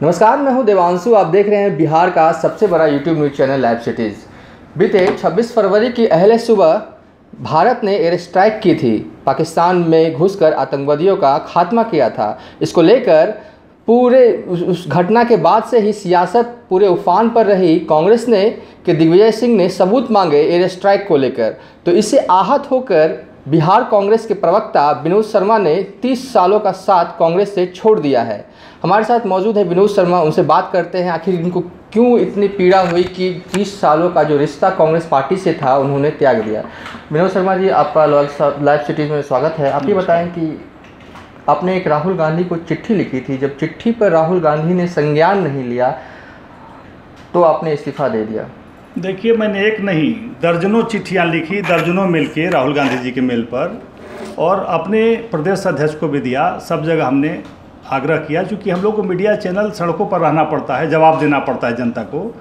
नमस्कार, मैं हूं देवांशु। आप देख रहे हैं बिहार का सबसे बड़ा YouTube news channel live cities. बीते 26 फरवरी की अहले सुबह भारत ने एयर स्ट्राइक की थी। पाकिस्तान में घुसकर आतंकवादियों का खात्मा किया था। इसको लेकर पूरे उस घटना के बाद से ही सियासत पूरे उफान पर रही। कांग्रेस ने कि दिग्विजय सिंह ने सबूत मांगे एयर स्ट्राइक को लेकर, तो इससे आहत होकर बिहार कांग्रेस के प्रवक्ता विनोद शर्मा ने 30 सालों का साथ कांग्रेस से छोड़ दिया है। हमारे साथ मौजूद है विनोद शर्मा, उनसे बात करते हैं आखिर इनको क्यों इतनी पीड़ा हुई कि 30 सालों का जो रिश्ता कांग्रेस पार्टी से था उन्होंने त्याग दिया। विनोद शर्मा जी, आपका लाइव सिटीज़ में स्वागत है। आप ये बताएं कि आपने एक राहुल गांधी को चिट्ठी लिखी थी, जब चिट्ठी पर राहुल गांधी ने संज्ञान नहीं लिया तो आपने इस्तीफा दे दिया। देखिए, मैंने एक नहीं दर्जनों चिट्ठियां लिखी, दर्जनों मेल किए राहुल गांधी जी के मेल पर, और अपने प्रदेश अध्यक्ष को भी दिया। सब जगह हमने आग्रह किया, क्योंकि हम लोग को मीडिया चैनल सड़कों पर रहना पड़ता है, जवाब देना पड़ता है जनता को।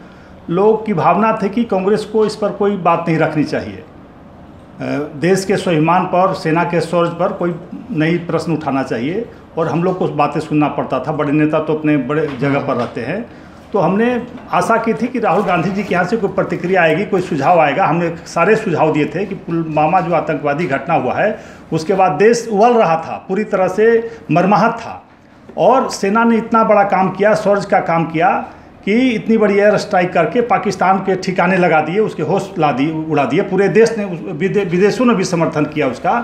लोग की भावना थी कि कांग्रेस को इस पर कोई बात नहीं रखनी चाहिए, देश के स्वाभिमान पर, सेना के शौर्य पर कोई नई प्रश्न उठाना चाहिए, और हम लोग को बातें सुनना पड़ता था। बड़े नेता तो अपने बड़े जगह पर रहते हैं, तो हमने आशा की थी कि राहुल गांधी जी के यहाँ से कोई प्रतिक्रिया आएगी, कोई सुझाव आएगा। हमने सारे सुझाव दिए थे कि पुलवामा जो आतंकवादी घटना हुआ है उसके बाद देश उबल रहा था, पूरी तरह से मरमाहत था, और सेना ने इतना बड़ा काम किया, शौर्य का काम किया कि इतनी बड़ी एयर स्ट्राइक करके पाकिस्तान के ठिकाने लगा दिए, उसके होश उड़ा दिए। पूरे देश ने, विदेशों ने भी समर्थन किया उसका।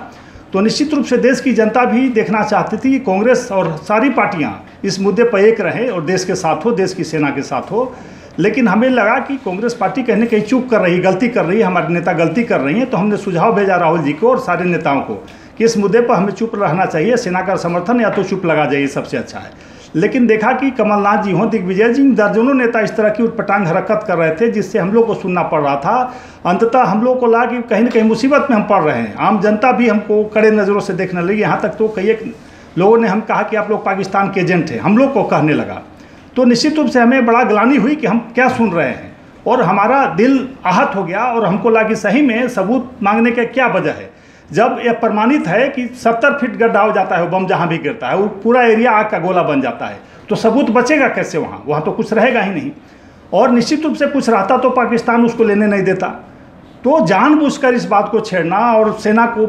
तो निश्चित रूप से देश की जनता भी देखना चाहती थी कि कांग्रेस और सारी पार्टियां इस मुद्दे पर एक रहें और देश के साथ हो, देश की सेना के साथ हो। लेकिन हमें लगा कि कांग्रेस पार्टी कहीं न कहीं चूक कर रही, गलती कर रही है, हमारे नेता गलती कर रही हैं। तो हमने सुझाव भेजा राहुल जी को और सारे नेताओं को कि इस मुद्दे पर हमें चुप रहना चाहिए, सेना का समर्थन या तो चुप लगा जाइए, सबसे अच्छा है। लेकिन देखा कि कमलनाथ जी हों, दिग्विजय जी, दर्जनों नेता इस तरह की उटपटांग हरकत कर रहे थे, जिससे हम लोग को सुनना पड़ रहा था। अंततः हम लोग को लगा कि कहीं न कहीं मुसीबत में हम पड़ रहे हैं। आम जनता भी हमको कड़े नज़रों से देखने लगी। यहाँ तक तो कई एक लोगों ने हम कहा कि आप लोग पाकिस्तान के एजेंट हैं, हम लोग को कहने लगा। तो निश्चित रूप से हमें बड़ा ग्लानि हुई कि हम क्या सुन रहे हैं, और हमारा दिल आहत हो गया। और हमको लगा कि सही में सबूत मांगने का क्या वजह है, जब यह प्रमाणित है कि 70 फीट गड्ढा हो जाता है, बम जहाँ भी गिरता है वो पूरा एरिया आग का गोला बन जाता है, तो सबूत बचेगा कैसे? वहाँ तो कुछ रहेगा ही नहीं। और निश्चित रूप से कुछ रहता तो पाकिस्तान उसको लेने नहीं देता। तो जानबूझकर इस बात को छेड़ना और सेना को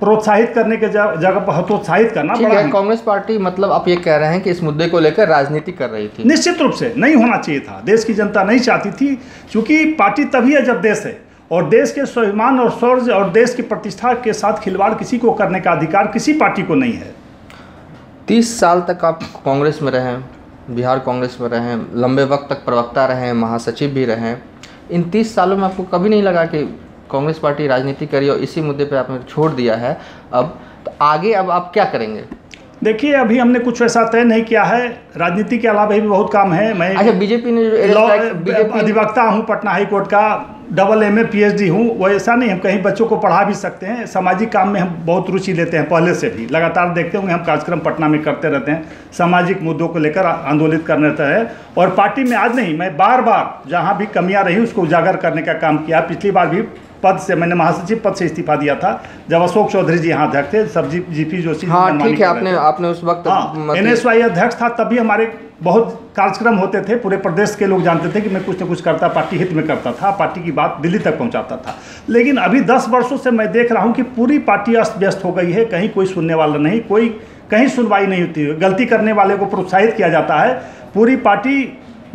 प्रोत्साहित करने के जगह पर हतोत्साहित करना बड़ा है। कांग्रेस पार्टी, मतलब आप ये कह रहे हैं कि इस मुद्दे को लेकर राजनीति कर रही थी? निश्चित रूप से नहीं होना चाहिए था। देश की जनता नहीं चाहती थी, क्योंकि पार्टी तभी है जब देश है, और देश के स्वाभिमान और शौर्य और देश की प्रतिष्ठा के साथ खिलवाड़ किसी को करने का अधिकार किसी पार्टी को नहीं है। 30 साल तक आप कांग्रेस में रहें, बिहार कांग्रेस में रहें, लंबे वक्त तक प्रवक्ता रहें, महासचिव भी रहें। इन 30 सालों में आपको कभी नहीं लगा कि कांग्रेस पार्टी राजनीति करी और इसी मुद्दे पे आपने छोड़ दिया है? अब तो आगे अब आप क्या करेंगे? देखिए, अभी हमने कुछ ऐसा तय नहीं किया है। राजनीति के अलावा भी बहुत काम है। मैं बीजेपी ने अधिवक्ता हूँ, पटना हाई कोर्ट का MA PhD हूँ। वो ऐसा नहीं, हम कहीं बच्चों को पढ़ा भी सकते हैं। सामाजिक काम में हम बहुत रुचि लेते हैं, पहले से भी लगातार देखते होंगे हम कार्यक्रम पटना में करते रहते हैं, सामाजिक मुद्दों को लेकर आंदोलित करने रहता है। और पार्टी में आज नहीं, मैं बार बार जहाँ भी कमियाँ रही उसको उजागर करने का काम किया। पिछली बार भी पद से, मैंने महासचिव पद से इस्तीफा दिया था जब अशोक चौधरी जी यहाँ अध्यक्ष थे, सब GP जोशी। हाँ ठीक है, आपने उस वक्त NSY अध्यक्ष था, तभी हमारे बहुत कार्यक्रम होते थे। पूरे प्रदेश के लोग जानते थे कि मैं कुछ न कुछ करता, पार्टी हित में करता था, पार्टी की बात दिल्ली तक पहुंचाता था। लेकिन अभी 10 वर्षों से मैं देख रहा हूं कि पूरी पार्टी अस्त व्यस्त हो गई है। कहीं कोई सुनने वाला नहीं, कोई कहीं सुनवाई नहीं होती है। गलती करने वाले को प्रोत्साहित किया जाता है। पूरी पार्टी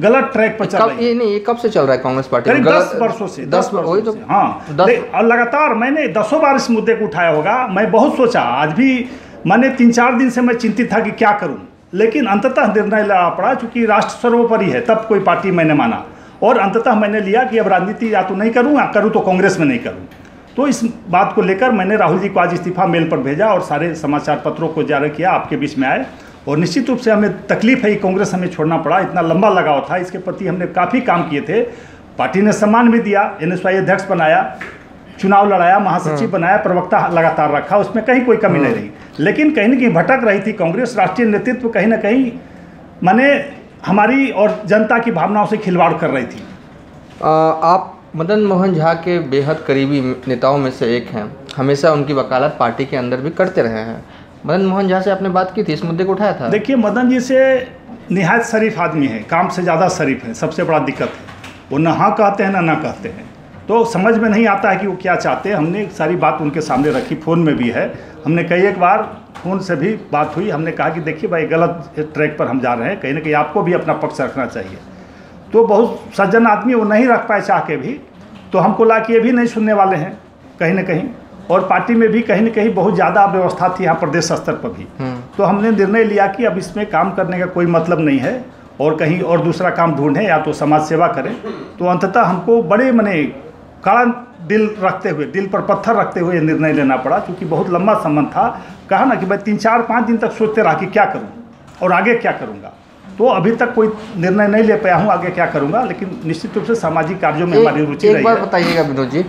गलत ट्रैक पर चल रही है। ये कब से चल रहा है कांग्रेस पार्टी? करीब 10 वर्षों से। 10 वर्षों से, हाँ। और लगातार मैंने 10 बार इस मुद्दे को उठाया होगा। मैं बहुत सोचा, आज भी मैंने 3-4 दिन से मैं चिंतित था कि क्या करूं, लेकिन अंततः निर्णय लेना पड़ा, क्योंकि राष्ट्र सर्वोपरि है। तब कोई पार्टी मैंने माना, और अंततः मैंने लिया कि अब राजनीति या तो नहीं करूं, या करूं तो कांग्रेस में नहीं करूं। तो इस बात को लेकर मैंने राहुल जी को आज इस्तीफा मेल पर भेजा और सारे समाचार पत्रों को जारी किया, आपके बीच में आए। और निश्चित रूप से हमें तकलीफ है, कांग्रेस हमें छोड़ना पड़ा। इतना लंबा लगाव था, इसके प्रति हमने काफ़ी काम किए थे। पार्टी ने सम्मान भी दिया, NSY अध्यक्ष बनाया, चुनाव लड़ाया, महासचिव बनाया, प्रवक्ता लगातार रखा, उसमें कहीं कोई कमी नहीं रही। लेकिन कहीं न कहीं भटक रही थी कांग्रेस। राष्ट्रीय नेतृत्व कहीं ना कहीं माने हमारी और जनता की भावनाओं से खिलवाड़ कर रही थी। आप मदन मोहन झा के बेहद करीबी नेताओं में से एक हैं, हमेशा उनकी वकालत पार्टी के अंदर भी करते रहे हैं। मदन मोहन झा से आपने बात की थी, इस मुद्दे को उठाया था? देखिए, मदन जी से निहायत शरीफ आदमी है, काम से ज़्यादा शरीफ है, सबसे बड़ा दिक्कत है वो ना हाँ कहते हैं ना कहते हैं, तो समझ में नहीं आता है कि वो क्या चाहते हैं। हमने सारी बात उनके सामने रखी, फ़ोन में भी है, हमने कई एक बार फ़ोन से भी बात हुई। हमने कहा कि देखिए भाई, गलत ट्रैक पर हम जा रहे हैं, कहीं ना कहीं आपको भी अपना पक्ष रखना चाहिए। तो बहुत सज्जन आदमी, वो नहीं रख पाए चाह के भी, तो हमको ला कि ये भी नहीं सुनने वाले हैं कहीं ना कहीं। और पार्टी में भी कहीं ना कहीं बहुत ज़्यादा व्यवस्था थी यहाँ प्रदेश स्तर पर भी। तो हमने निर्णय लिया कि अब इसमें काम करने का कोई मतलब नहीं है और कहीं और दूसरा काम ढूंढें या तो समाज सेवा करें। तो अंततः हमको बड़े मने कड़ा दिल रखते हुए, दिल पर पत्थर रखते हुए निर्णय लेना पड़ा, क्योंकि बहुत लंबा संबंध था। कहा ना कि मैं 3-4-5 दिन तक सोचते रहा कि क्या करूं और आगे क्या करूंगा। तो अभी तक कोई निर्णय नहीं ले पाया हूं आगे क्या करूंगा, लेकिन निश्चित रूप से सामाजिक कार्यों में हमारी रुचि रही है। एक बार बताइएगा विनोद जी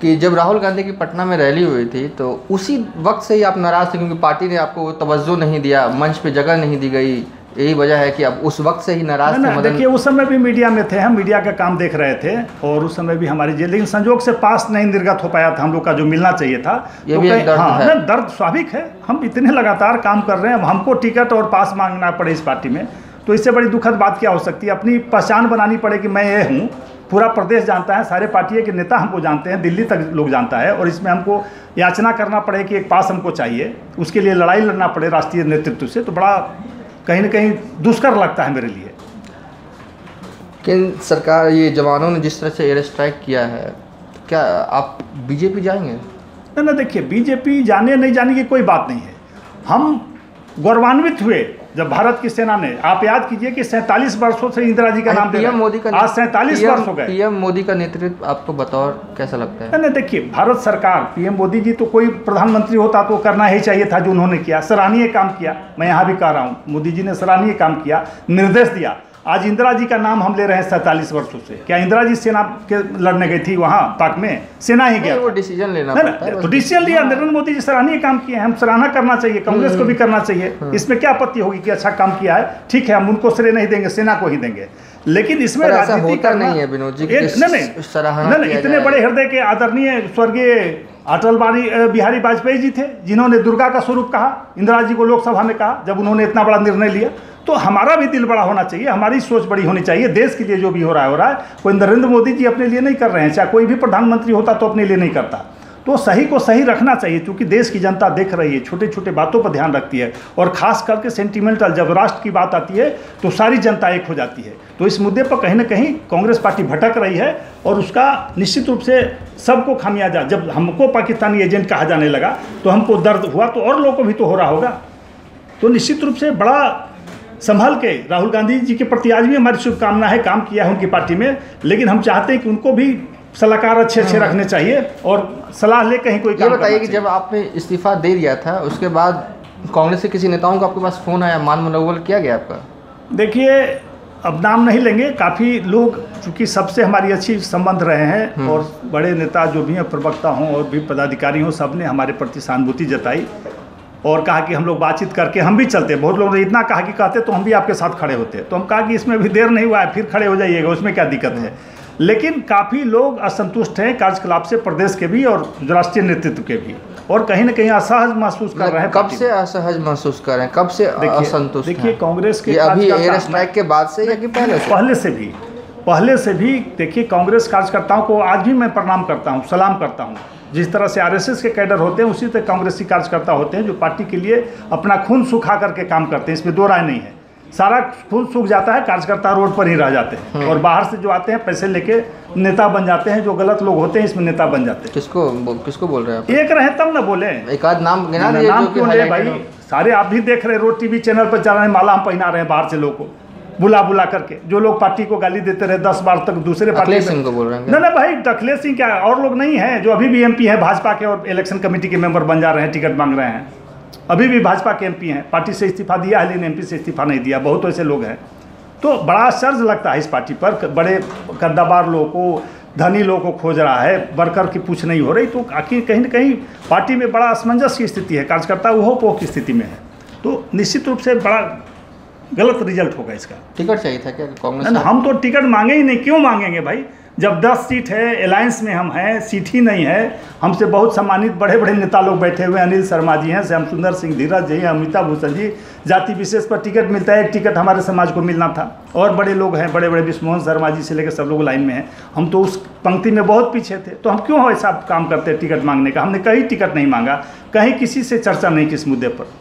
कि जब राहुल गांधी की पटना में रैली हुई थी तो उसी वक्त से ही आप नाराज़ थे, क्योंकि पार्टी ने आपको तवज्जो नहीं दिया, मंच पे जगह नहीं दी गई, यही वजह है कि अब उस वक्त से ही नाराज थे? देखिए, उस समय भी मीडिया में थे, हम मीडिया का काम देख रहे थे और उस समय भी हमारी जेल, लेकिन संजोग से पास नहीं निर्गत हो पाया था हम लोग का जो मिलना चाहिए था। ये भी एक दर्द है। दर्द स्वाभाविक है, हम इतने लगातार काम कर रहे हैं, अब हमको टिकट और पास मांगना पड़े इस पार्टी में, तो इससे बड़ी दुखद बात क्या हो सकती है। अपनी पहचान बनानी पड़े कि मैं ये हूँ, पूरा प्रदेश जानता है, सारे पार्टी के नेता हमको जानते हैं, दिल्ली तक लोग जानता है, और इसमें हमको याचना करना पड़े कि एक पास हमको चाहिए, उसके लिए लड़ाई लड़ना पड़े राष्ट्रीय नेतृत्व से, तो बड़ा कहीं ना कहीं दुष्कर लगता है मेरे लिए। केंद्र सरकार, ये जवानों ने जिस तरह से एयर स्ट्राइक किया है, क्या आप बीजेपी जाएंगे? ना देखिए, बीजेपी जाने नहीं जाने की कोई बात नहीं है। हम गौरवान्वित हुए जब भारत की सेना ने, आप याद कीजिए कि 47 वर्षों से इंदिरा जी का नाम पीएम मोदी का, आज 47 वर्ष हो गए। पीएम मोदी का नेतृत्व आपको बतौर कैसा लगता है? नहीं देखिए, भारत सरकार, पीएम मोदी जी तो कोई प्रधानमंत्री होता तो करना ही चाहिए था जो उन्होंने किया, सराहनीय काम किया। मैं यहाँ भी कह रहा हूँ, मोदी जी ने सराहनीय काम किया, निर्देश दिया। आज इंदिरा जी का नाम हम ले रहे हैं 47 वर्षों से। क्या इंदिरा जी सेना के लड़ने गई थी वहाँ पाक में? सेना ही गया, वो डिसीजन लेना पड़ता है। तो डिसीजन लिया, नरेंद्र मोदी जी सराहनीय काम किए हैं, हम सराहना करना चाहिए, कांग्रेस को भी करना चाहिए। इसमें क्या आपत्ति होगी कि अच्छा काम किया है, ठीक है, हम उनको श्रेय नहीं देंगे, सेना को ही देंगे। लेकिन इसमें राजनीति करना नहीं है विनोद जी, नहीं, इतने बड़े हृदय के आदरणीय स्वर्गीय अटल बिहारी वाजपेयी जी थे, जिन्होंने दुर्गा का स्वरूप कहा, इंदिरा जी को लोकसभा में कहा, जब उन्होंने इतना बड़ा निर्णय लिया। तो हमारा भी दिल बड़ा होना चाहिए, हमारी सोच बड़ी होनी चाहिए। देश के लिए जो भी हो रहा है, कोई नरेंद्र मोदी जी अपने लिए नहीं कर रहे हैं, चाहे कोई भी प्रधानमंत्री होता तो अपने लिए नहीं करता। तो सही को सही रखना चाहिए, क्योंकि देश की जनता देख रही है, छोटे छोटे बातों पर ध्यान रखती है, और खास करके सेंटिमेंटल जब राष्ट्र की बात आती है तो सारी जनता एक हो जाती है। तो इस मुद्दे पर कहीं ना कहीं कांग्रेस पार्टी भटक रही है, और उसका निश्चित रूप से सबको खामियाजा, जब हमको पाकिस्तानी एजेंट कहा जाने लगा तो हमको दर्द हुआ, तो और लोगों को भी तो हो रहा होगा। तो निश्चित रूप से बड़ा संभल के, राहुल गांधी जी के प्रति आज भी हमारी शुभकामना है, काम किया है उनकी पार्टी में, लेकिन हम चाहते हैं कि उनको भी सलाहकार अच्छे रखने चाहिए और सलाह ले कहीं कोई काम। ये बताइए कि जब आपने इस्तीफा दे दिया था, उसके बाद कांग्रेस के किसी नेताओं को आपके पास फ़ोन आया, मान मनोबल किया गया आपका? देखिए, अब नाम नहीं लेंगे, काफ़ी लोग, चूँकि सबसे हमारी अच्छी संबंध रहे हैं, और बड़े नेता जो भी हैं, प्रवक्ता हों और भी पदाधिकारी हों, सब ने हमारे प्रति सहानुभूति जताई और कहा कि हम लोग बातचीत करके हम भी चलते। बहुत लोगों ने इतना कहा कि कहते तो हम भी आपके साथ खड़े होते। तो हम कहा कि इसमें भी देर नहीं हुआ है, फिर खड़े हो जाइएगा, उसमें क्या दिक्कत है। लेकिन काफ़ी लोग असंतुष्ट हैं कार्यकलाप से, प्रदेश के भी और राष्ट्रीय नेतृत्व के भी, और कहीं ना कहीं असहज महसूस कर रहे हैं। कब से असहज महसूस कर रहे हैं, कब से असंतुष्ट? देखिए, कांग्रेस के अभी एयर स्ट्राइक के बाद से या कि पहले से भी देखिए, कांग्रेस कार्यकर्ताओं को आज भी मैं प्रणाम करता हूँ, सलाम करता हूँ। जिस तरह से आरएसएस के कैडर होते हैं, उसी तरह कांग्रेसी कार्यकर्ता होते हैं जो पार्टी के लिए अपना खून सुखा करके काम करते हैं, इसमें दो राय नहीं है। सारा खून सूख जाता है, कार्यकर्ता रोड पर ही रह जाते हैं, और बाहर से जो आते हैं पैसे लेके नेता बन जाते हैं, जो गलत लोग होते हैं इसमें नेता बन जाते हैं। किसको बोल रहे हैं आप? एक रहे तब ना बोले, एक आध नाम गिना दीजिए। नाम क्यों ले भाई, सारे आप भी देख रहे, रोड टीवी चैनल पर चल रहे हैं, माला हम पहना रहे हैं बाहर से लोगों को बुला करके, जो लोग पार्टी को गाली देते रहे 10 बार तक दूसरे पार्टी सिंह को बोल रहे हैं? ना भाई, अखिलेश सिंह क्या, और लोग नहीं हैं जो अभी भी एमपी हैं भाजपा के, और इलेक्शन कमेटी के मेंबर बन जा रहे हैं, टिकट मांग रहे हैं, अभी भी भाजपा के एमपी हैं, पार्टी से इस्तीफा दिया है लेकिन एमपी से इस्तीफा नहीं दिया, बहुत ऐसे लोग हैं। तो बड़ा आश्चर्य लगता है इस पार्टी पर, बड़े कद्दाबार लोगों को, धनी लोगों को खोज रहा है, वर्कर की पूछ नहीं हो रही। तो आखिर कहीं ना कहीं पार्टी में बड़ा असमंजस की स्थिति है, कार्यकर्ता उहो पोह की स्थिति में है। तो निश्चित रूप से बड़ा गलत रिजल्ट होगा इसका। टिकट चाहिए था क्या कांग्रेस? हम तो टिकट मांगे ही नहीं, क्यों मांगेंगे भाई? जब 10 सीट है, अलायंस में हम हैं, सीट ही नहीं है। हमसे बहुत सम्मानित बड़े बड़े नेता लोग बैठे हुए हैं, अनिल शर्मा जी हैं, श्याम सुंदर सिंह, धीरज जी हैं, अमिताभ भूषण जी। जाति विशेष पर टिकट मिलता है, एक टिकट हमारे समाज को मिलना था। और बड़े लोग हैं, बड़े बड़े विष्णुमोहन शर्मा जी से लेकर सब लोग लाइन में हैं। हम तो उस पंक्ति में बहुत पीछे थे, तो हम क्यों ऐसा काम करते हैं टिकट मांगने का? हमने कहीं टिकट नहीं मांगा, कहीं किसी से चर्चा नहीं किस मुद्दे पर।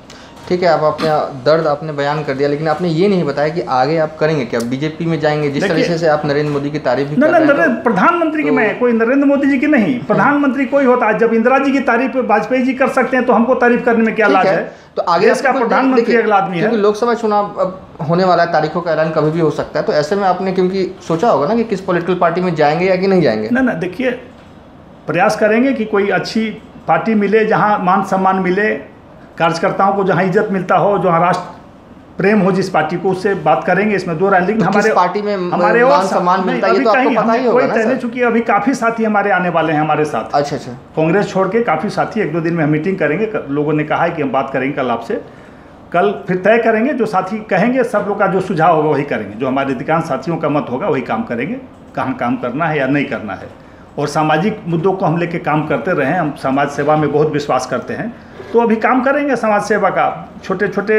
ठीक है, आप अपने दर्द आपने बयान कर दिया, लेकिन आपने ये नहीं बताया कि आगे आप करेंगे क्या? बीजेपी में जाएंगे? जिस तरीके से आप नरेंद्र मोदी की तारीफ भी कर रहे हैं, प्रधानमंत्री की मैं कोई नरेंद्र मोदी जी की नहीं, प्रधानमंत्री कोई होता है। जब इंदिरा जी की तारीफ वाजपेयी जी कर सकते हैं तो हमको तारीफ करने में क्या लाज है? तो आगे देश का प्रधानमंत्री अगला आदमी है। लोकसभा चुनाव अब होने वाला है, तारीखों का ऐलान कभी भी हो सकता है, तो ऐसे में आपने क्योंकि सोचा होगा ना कि किस पॉलिटिकल पार्टी में जाएंगे या कि नहीं जाएंगे? ना देखिए, प्रयास करेंगे कि कोई अच्छी पार्टी मिले, जहाँ मान सम्मान मिले, कार्यकर्ताओं को जहाँ इज्जत मिलता हो, जहाँ राष्ट्र प्रेम हो जिस पार्टी को, उससे बात करेंगे, इसमें दो राय। लेकिन तो हमारे पार्टी में हमारे और सम्मान मिलता है, ये तो आपको पता ही होगा ना सर। चूंकि अभी काफ़ी साथी हमारे आने वाले हैं हमारे साथ। अच्छा। कांग्रेस छोड़ के काफ़ी साथी 1-2 दिन में हम मीटिंग करेंगे। लोगों ने कहा है कि हम बात करेंगे कल आपसे, कल फिर तय करेंगे। जो साथी कहेंगे, सब लोग का जो सुझाव होगा वही करेंगे, जो हमारे अधिकांश साथियों का मत होगा वही काम करेंगे, कहाँ काम करना है या नहीं करना है। और सामाजिक मुद्दों को हम लेके काम करते रहे, हम समाज सेवा में बहुत विश्वास करते हैं, तो अभी काम करेंगे समाज सेवा का। छोटे छोटे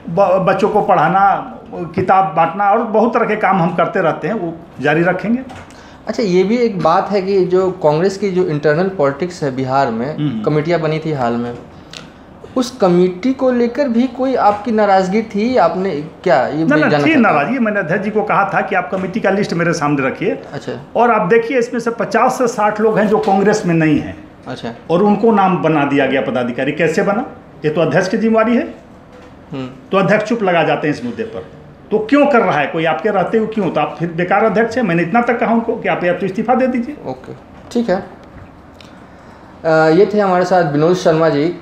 बच्चों को पढ़ाना, किताब बांटना और बहुत तरह के काम हम करते रहते हैं, वो जारी रखेंगे। अच्छा, ये भी एक बात है कि जो कांग्रेस की जो इंटरनल पॉलिटिक्स है बिहार में, कमेटियाँ बनी थी हाल में, उस कमेटी को लेकर भी कोई आपकी नाराजगी थी? आपने क्या ये थी नाराजगी? मैंने अध्यक्ष जी को कहा था कि आप कमेटी का लिस्ट मेरे सामने रखिए। अच्छा। और आप देखिए, इसमें से 50 से 60 लोग हैं जो कांग्रेस में नहीं हैं। अच्छा। और उनको नाम बना दिया गया पदाधिकारी। कैसे बना? ये तो अध्यक्ष की जिम्मेवारी है। तो अध्यक्ष चुप लगा जाते हैं इस मुद्दे पर। तो क्यों कर रहा है कोई? आपके रहते हुए क्यों? तो आप फिर बेकार अध्यक्ष हैं। मैंने इतना तक कहा उनको कि आप या तो इस्तीफा दे दीजिए। ओके, ठीक है। ये थे हमारे साथ विनोद शर्मा जी,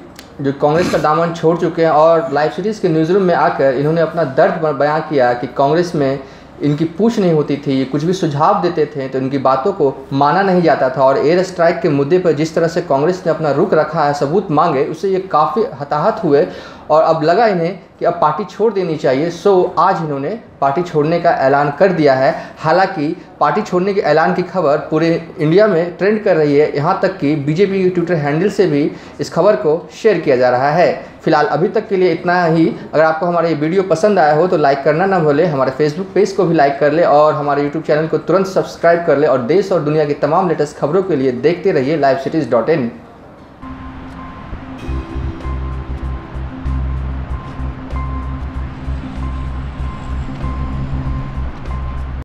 जो कांग्रेस का दामन छोड़ चुके हैं और लाइव सीरीज़ के न्यूज़ रूम में आकर इन्होंने अपना दर्द बयां किया कि कांग्रेस में इनकी पूछ नहीं होती थी, ये कुछ भी सुझाव देते थे तो इनकी बातों को माना नहीं जाता था। और एयर स्ट्राइक के मुद्दे पर जिस तरह से कांग्रेस ने अपना रुख रखा है, सबूत मांगे, उससे ये काफ़ी हताहत हुए और अब लगा इन्हें कि अब पार्टी छोड़ देनी चाहिए। सो आज इन्होंने पार्टी छोड़ने का ऐलान कर दिया है। हालांकि पार्टी छोड़ने के ऐलान की खबर पूरे इंडिया में ट्रेंड कर रही है, यहाँ तक कि बीजेपी के ट्विटर हैंडल से भी इस खबर को शेयर किया जा रहा है। फिलहाल अभी तक के लिए इतना ही। अगर आपको हमारा ये वीडियो पसंद आया हो तो लाइक करना ना भूलें, हमारे फेसबुक पेज को भी लाइक कर ले और हमारे यूट्यूब चैनल को तुरंत सब्सक्राइब कर ले और देश और दुनिया की तमाम लेटेस्ट खबरों के लिए देखते रहिए livecities.in।